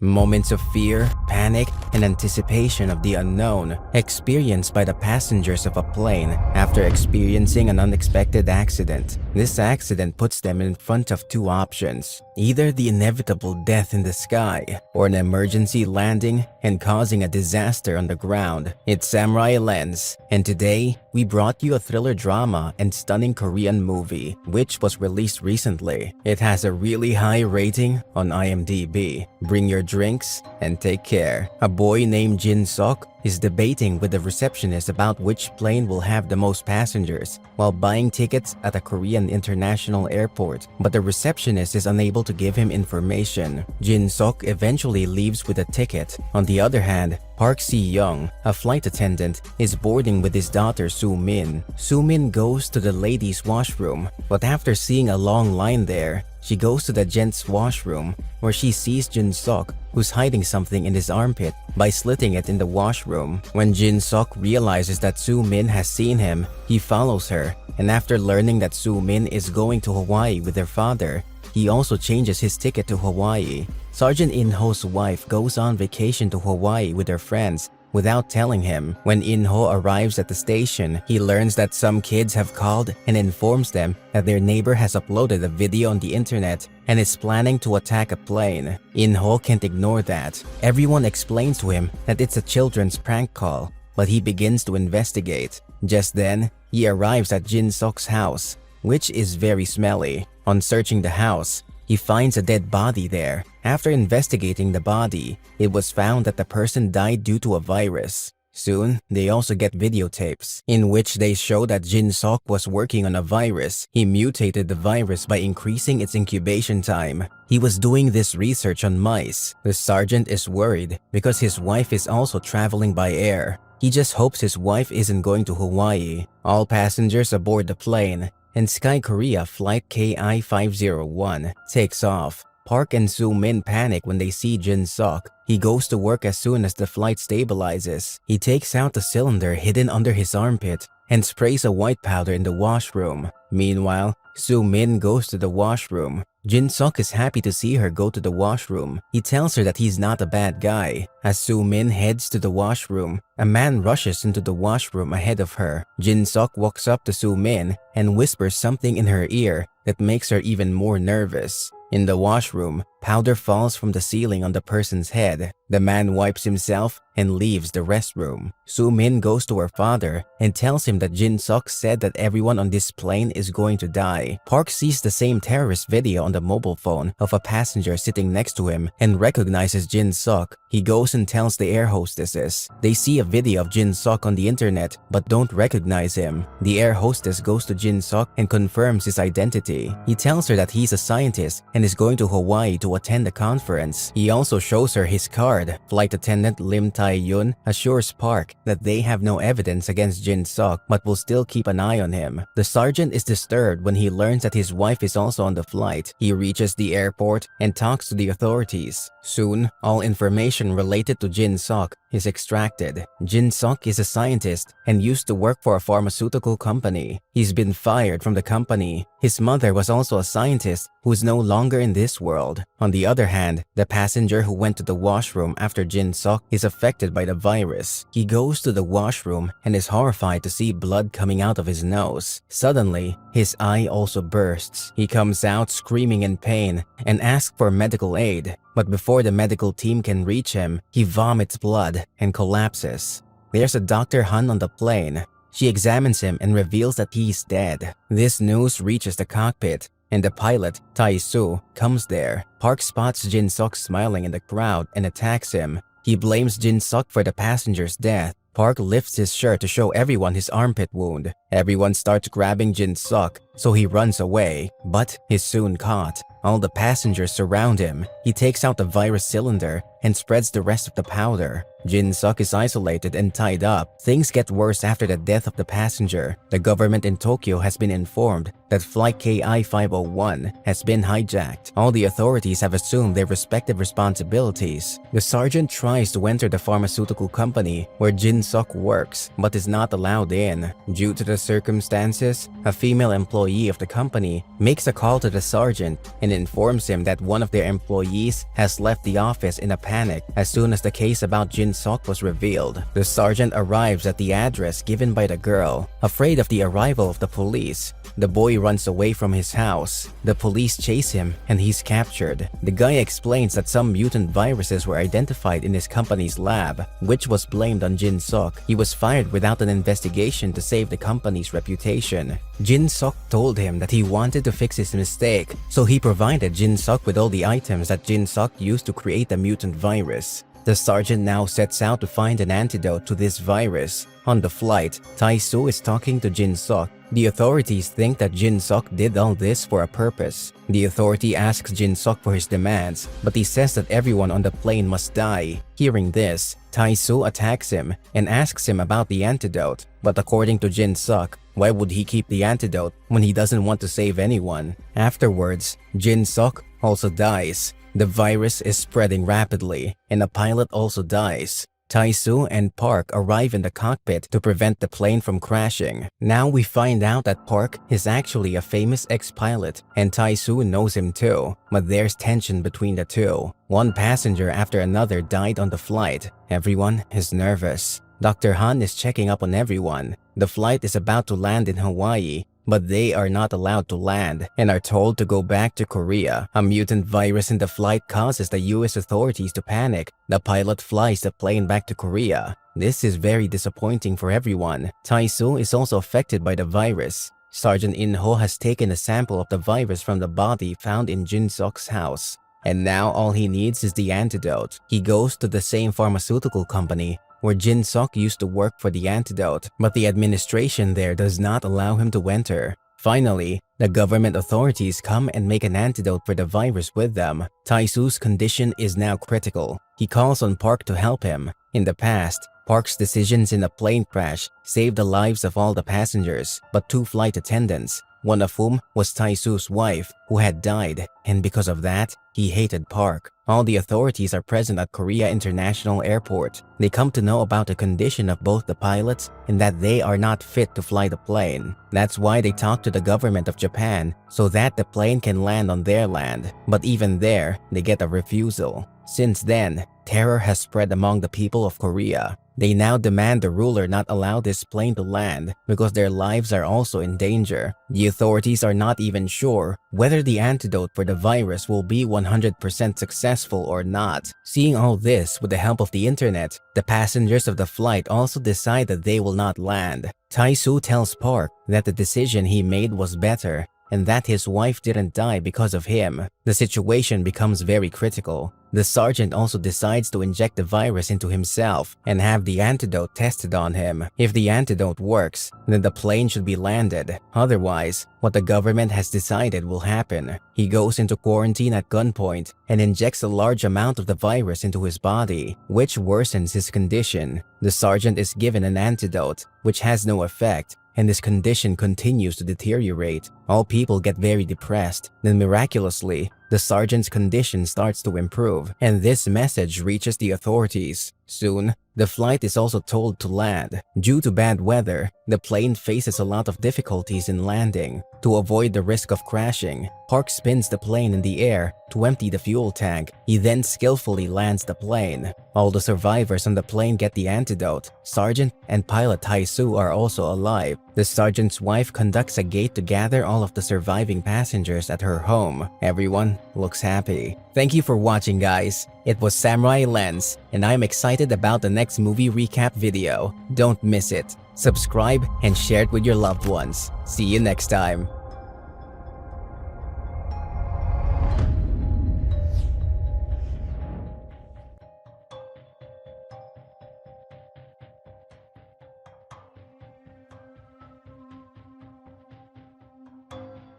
Moments of fear, panic, and anticipation of the unknown experienced by the passengers of a plane after experiencing an unexpected accident. This accident puts them in front of two options: either the inevitable death in the sky or an emergency landing and causing a disaster on the ground. It's samurailenss, and today we brought you a thriller drama and stunning Korean movie which was released recently. It has a really high rating on IMDb. Bring your drinks and take care. A boy named Jin-sok is debating with the receptionist about which plane will have the most passengers while buying tickets at a Korean international airport, but the receptionist is unable to give him information. Jin-sok eventually leaves with a ticket. On the other hand, Park Si-young, a flight attendant, is boarding with his daughter Soo-min. Soo-min goes to the ladies' washroom, but after seeing a long line there, she goes to the gents' washroom where she sees Jin-sok, who's hiding something in his armpit by slitting it in the washroom. When Jin-sok realizes that Soo-min has seen him, he follows her, and after learning that Soo-min is going to Hawaii with her father, he also changes his ticket to Hawaii. Sergeant In-ho's wife goes on vacation to Hawaii with her friends without telling him. When In-ho arrives at the station, he learns that some kids have called and informs them that their neighbor has uploaded a video on the internet and is planning to attack a plane. In-ho can't ignore that. Everyone explains to him that it's a children's prank call, but he begins to investigate. Just then, he arrives at Jin-sok's house, which is very smelly. On searching the house, he finds a dead body there. After investigating the body, it was found that the person died due to a virus. Soon, they also get videotapes in which they show that Jin-sok was working on a virus. He mutated the virus by increasing its incubation time. He was doing this research on mice. The sergeant is worried because his wife is also traveling by air. He just hopes his wife isn't going to Hawaii. All passengers aboard the plane, and Sky Korea Flight KI-501 takes off. Park and Soo-min panic when they see Jin-sok. He goes to work as soon as the flight stabilizes. He takes out the cylinder hidden under his armpit and sprays a white powder in the washroom. Meanwhile, Soo-min goes to the washroom. Jin-sok is happy to see her go to the washroom. He tells her that he's not a bad guy. As Soo-min heads to the washroom, a man rushes into the washroom ahead of her. Jin-sok walks up to Soo-min and whispers something in her ear that makes her even more nervous. In the washroom, powder falls from the ceiling on the person's head. The man wipes himself and leaves the restroom. Soo-min goes to her father and tells him that Jin-sok said that everyone on this plane is going to die. Park sees the same terrorist video on the mobile phone of a passenger sitting next to him and recognizes Jin-sok. He goes and tells the air hostesses. They see a video of Jin-sok on the internet but don't recognize him. The air hostess goes to Jin-sok and confirms his identity. He tells her that he's a scientist and is going to Hawaii to attend the conference. He also shows her his card. Flight attendant Lim Tae-yun assures Park that they have no evidence against Jin-sok but will still keep an eye on him. The sergeant is disturbed when he learns that his wife is also on the flight. He reaches the airport and talks to the authorities. Soon, all information related to Jin-sok is extracted. Jin-sok is a scientist and used to work for a pharmaceutical company. He's been fired from the company. His mother was also a scientist who is no longer in this world. On the other hand, the passenger who went to the washroom after Jin-sok is affected by the virus. He goes to the washroom and is horrified to see blood coming out of his nose. Suddenly, his eye also bursts. He comes out screaming in pain and asks for medical aid. But before the medical team can reach him, he vomits blood and collapses. There's a Dr. Han on the plane. She examines him and reveals that he's dead. This news reaches the cockpit, and the pilot, Tai-soo, comes there. Park spots Jin-sok smiling in the crowd and attacks him. He blames Jin-sok for the passenger's death. Park lifts his shirt to show everyone his armpit wound. Everyone starts grabbing Jin-sok, so he runs away, but he's soon caught. All the passengers surround him. He takes out the virus cylinder and spreads the rest of the powder. Jin-sok is isolated and tied up. Things get worse after the death of the passenger. The government in Tokyo has been informed that Flight KI-501 has been hijacked. All the authorities have assumed their respective responsibilities. The sergeant tries to enter the pharmaceutical company where Jin-sok works, but is not allowed in. Due to the circumstances, a female employee employee of the company, makes a call to the sergeant and informs him that one of their employees has left the office in a panic as soon as the case about Jin Sok was revealed. The sergeant arrives at the address given by the girl. Afraid of the arrival of the police, the boy runs away from his house. The police chase him and he's captured. The guy explains that some mutant viruses were identified in his company's lab, which was blamed on Jin Sok. He was fired without an investigation to save the company's reputation. Jin Sok told him that he wanted to fix his mistake, so he provided Jin Sok with all the items that Jin Sok used to create the mutant virus. The sergeant now sets out to find an antidote to this virus. On the flight, Tai-Su is talking to Jin Sok. The authorities think that Jin Sok did all this for a purpose. The authority asks Jin Sok for his demands, but he says that everyone on the plane must die. Hearing this, Tai-Su attacks him and asks him about the antidote. But according to Jin Sok, why would he keep the antidote when he doesn't want to save anyone? Afterwards, Jin Sok also dies. The virus is spreading rapidly, and a pilot also dies. Tai-Su and Park arrive in the cockpit to prevent the plane from crashing. Now we find out that Park is actually a famous ex-pilot, and Tai-Su knows him too, but there's tension between the two. One passenger after another died on the flight. Everyone is nervous. Dr. Han is checking up on everyone. The flight is about to land in Hawaii, but they are not allowed to land and are told to go back to Korea. A mutant virus in the flight causes the US authorities to panic. The pilot flies the plane back to Korea. This is very disappointing for everyone. Tai-Su is also affected by the virus. Sergeant In-ho has taken a sample of the virus from the body found in Jin Sok's house. And now all he needs is the antidote. He goes to the same pharmaceutical company where Jin Sok used to work for the antidote, but the administration there does not allow him to enter. Finally, the government authorities come and make an antidote for the virus with them. Tai-Su's condition is now critical. He calls on Park to help him. In the past, Park's decisions in a plane crash saved the lives of all the passengers, but 2 flight attendants, one of whom was Tai-Su's wife, who had died, and because of that, he hated Park. All the authorities are present at Korea International Airport. They come to know about the condition of both the pilots and that they are not fit to fly the plane. That's why they talk to the government of Japan so that the plane can land on their land. But even there, they get a refusal. Since then, terror has spread among the people of Korea. They now demand the ruler not allow this plane to land because their lives are also in danger. The authorities are not even sure whether the antidote for the virus will be 100% successful or not. Seeing all this with the help of the internet, the passengers of the flight also decide that they will not land. Tai-Su tells Park that the decision he made was better and that his wife didn't die because of him. The situation becomes very critical. The sergeant also decides to inject the virus into himself and have the antidote tested on him. If the antidote works, then the plane should be landed. Otherwise, what the government has decided will happen. He goes into quarantine at gunpoint and injects a large amount of the virus into his body, which worsens his condition. The sergeant is given an antidote, which has no effect, and his condition continues to deteriorate. All people get very depressed. Then miraculously, the sergeant's condition starts to improve, and this message reaches the authorities. Soon, the flight is also told to land. Due to bad weather, the plane faces a lot of difficulties in landing. To avoid the risk of crashing, Park spins the plane in the air to empty the fuel tank. He then skillfully lands the plane. All the survivors on the plane get the antidote. Sergeant and pilot Tai-Su are also alive. The sergeant's wife conducts a gate to gather all of the surviving passengers at her home. Everyone looks happy. Thank you for watching, guys. It was samurailenss, and I'm excited about the next movie recap video. Don't miss it. Subscribe and share it with your loved ones. See you next time.